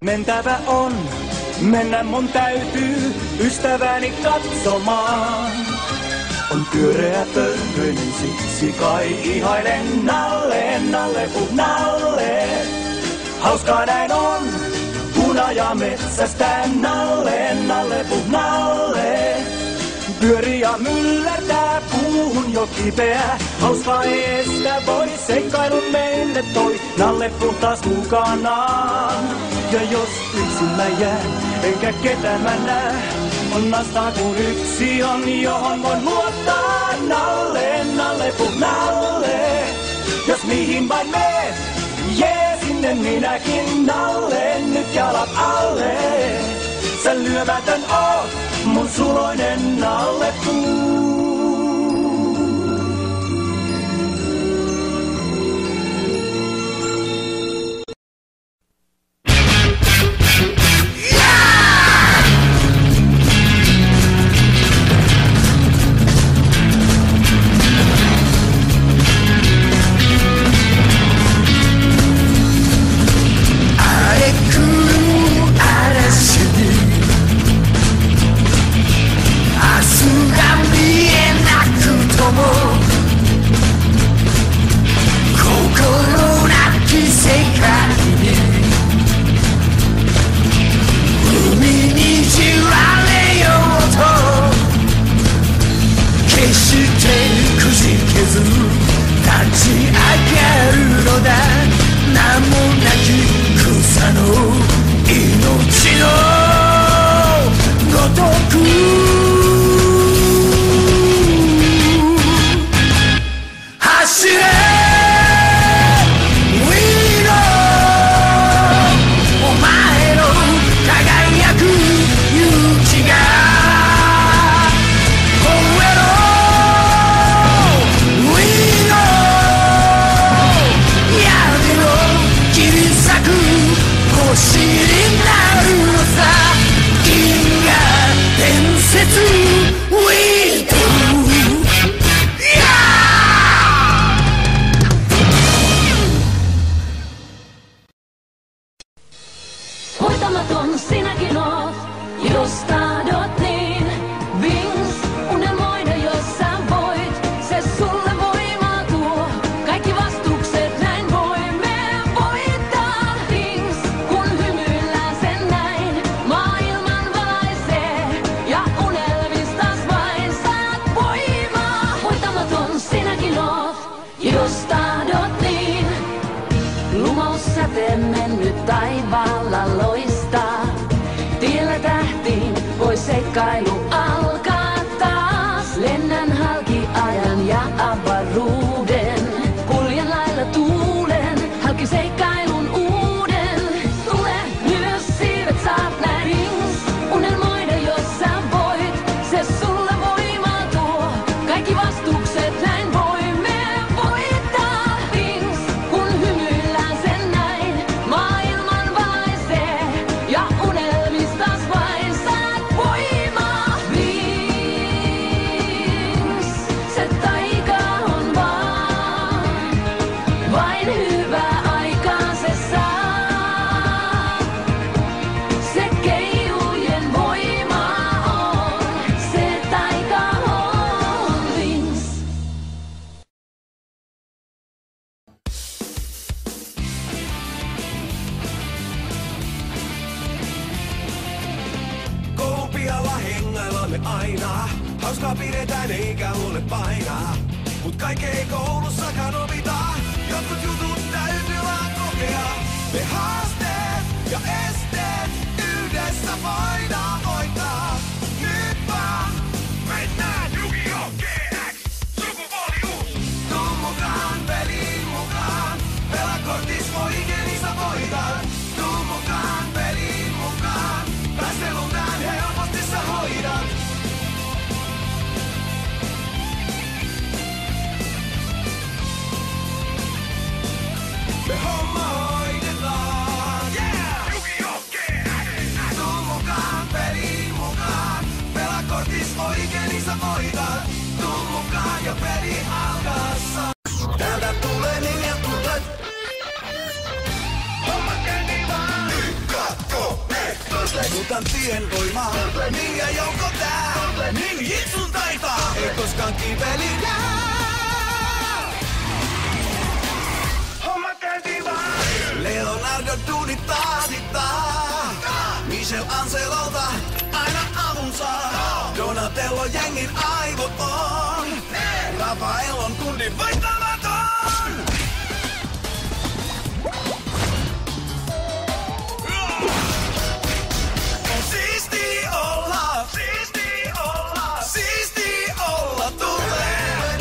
Mentävä on, mennä mun täytyy ystäväni katsomaan. On pyöreä pöllöinen, siksi kai ihailen nalle, nalle, nalle. Hauskaa näin on, punaja metsästä nalle, nalle, nalle. Pyöri ja myllätää puuhun jo kipeä. Hauskaa eestä voi seikkailun meille toi. Nalle puhtaas mukanaan. Ja jos yksin mä jään, enkä ketään mä näe, on nastaa kun yksi on, johon voin luottaa. Nalle, nalle, nalle. Jos mihin vain meet, jee sinne minäkin. Nalle, nyt jalat alle. Sä lyömätön oot, mun suloinen nallepuu. Hoitamaton sinäkin oot, jos tahdot niin. Wings, unelmoida jos sä voit, se sulle voimaa tuo. Kaikki vastukset näin voimme voittaa. Wings, kun hymyillään sen näin, maailman valaisee. Ja unelmistas vain saat voimaa. Hoitamaton sinäkin oot, jos tahdot niin. Lumoussäteen mennyt taivaalla loistaa. Tiellä tähtiin voi seikkailu alkaa taas. Lennän halki ajan ja avaruuden. Kuljen lailla tuulen, halki seikkailun uuden. Tule myös siivet saat näin. Wings, unelmoida jos sä voit, se sulle voimaa tuo. Kaikki vastukset näin voimme voittaa. Wings, kun hymyillään sen näin, maailman valaisee. Ja unelmistas vain saat voimaa. Wings, se taika on vain hyvää aikaa se saa. Se keijujen voimaa on, se taika on. Wings. Kopialla hengaillaan aina. Hauskaa pidetään eikä huole painaa. Mut kaikkea ei koulussakaan opita. Jotkut jutut täytyy vaan kokea. Me haasteet ja esteet yhdessä voidaan voittaa. Nyt vaan mennään Yu-Gi-Oh! GX! Sukupuolius! Tuu mukaan peliin mukaan. Pelaa kortis oikein sä voitat. Tuu mukaan peliin mukaan. Taistelun tän helposti sä hoidat. Me homma hoidetaan. Yeah! Yu-Gi-Oh! GX! Tuu mukaan peliin mukaan. Pelaa kortis oikein sä voitat. Tuu mukaan ja peli alkaa. Täältä tulee 4 tulet. Homma käyntiin vaan. Nyt katko! Saavutan tien voimaa, minkä joukko tää, niin jitsun taitaa, ei koskaan kipelillä. Homma käyntiin vaan. Leonardo duunittaa. Michel Ancelolta aina avun saa. Donatello jengin aivot on. Rafael on kundin voittamaton. On siisti olla tulee.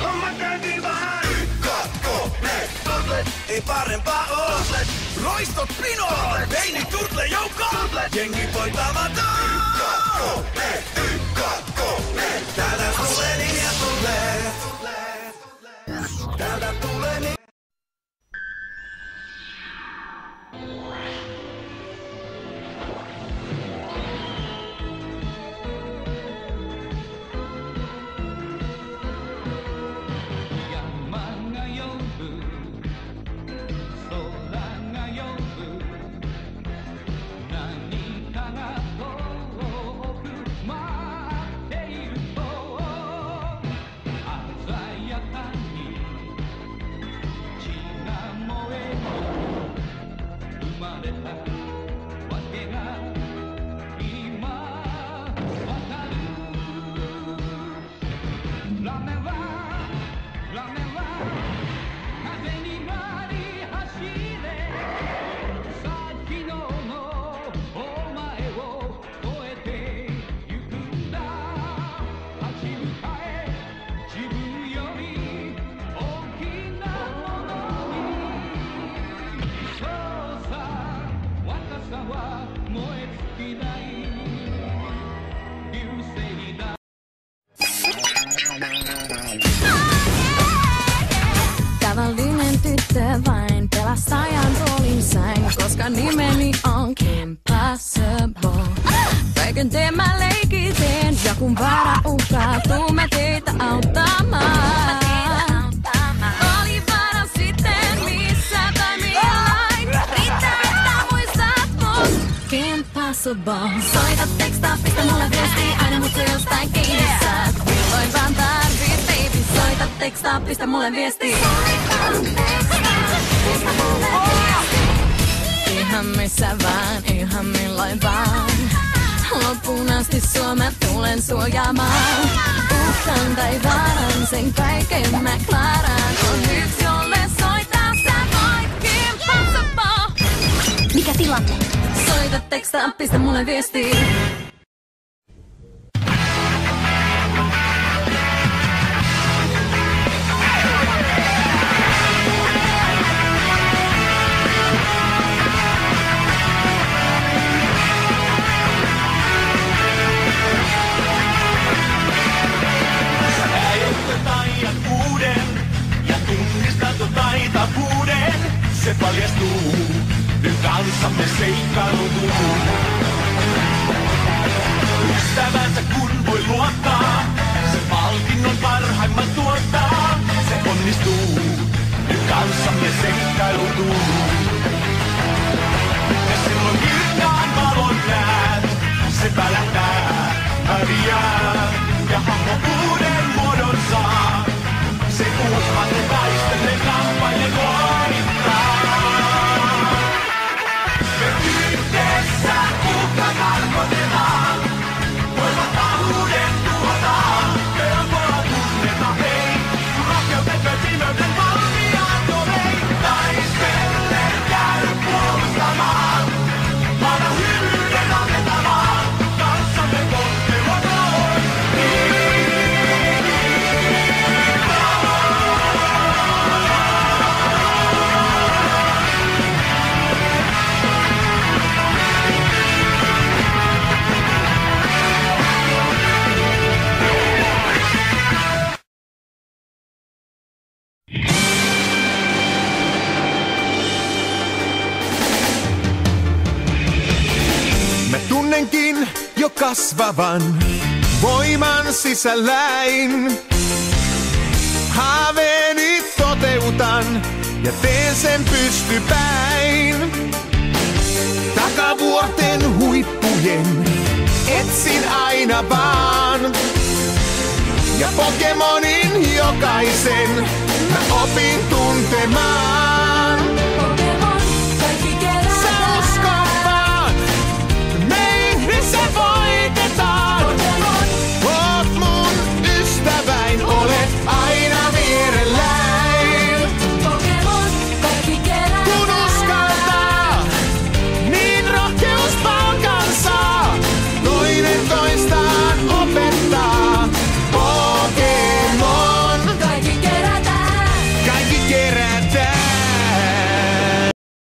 Homma käyntiin vaan. Ei parempaa oo. Roistot pinoon, Veini Turtle joukko, jengi voittamaton. Täältä tulee linja tulee. Täältä tulee linja. Tavallinen tyttö vain pelastajan roolin sain, koska nimeni on Kim Possible. Kaiken teen mä leikiteen, ja kun vaara uhkaa, tuumme teitä auttamaan. Oli vaara sitten missä tai millain, riittää että muistat mut. Kim Possible. Soita, tekstaa, pistä mulle viesti, aina mut se jostain kiinni saat. Milloin vaan tarvit, baby, soita, tekstaa, pistä mulle viesti. Ihan missä vaan, ihan milloin vaan. Loppuun asti sua mä tulen suojaamaan. Uhkan tai vaaran, sen kaiken mä klaaraan. On yksi, jolle soittaa, sä voit Kim Possible. Mikä tilanne? Soita, tekstaa, pistä mulle viesti. Se paljastuu, nyt kanssamme seikkailutuu. Ystävänsä kun voi luottaa, se palkinnon parhaimmat tuottaa. Se onnistuu, nyt kanssamme seikkailutuu. Ja silloin kirkkaan valon näet, se välähtää, häviää ja hahmo uuden muodon saa. Se uhmalle taistelee, kamppailee voittaa. Me yhdessä uhka karkotetaan, voimat pahuuden tuhotaan. Pelkoa tunneta hei, rohkeuden pötimöyden valmiat ovei. Taistellen käy puolustamaan, maana hyvyyden rakentamaan. Kanssamme kohtelua noin. Tunnenkin jo kasvavan voiman sisälläin. Haaveeni toteutan ja teen sen pystypäin. Takavuorten vihjen, etsin aina vaan. Ja Pokemonin jokaisen mä opin tuntemaan.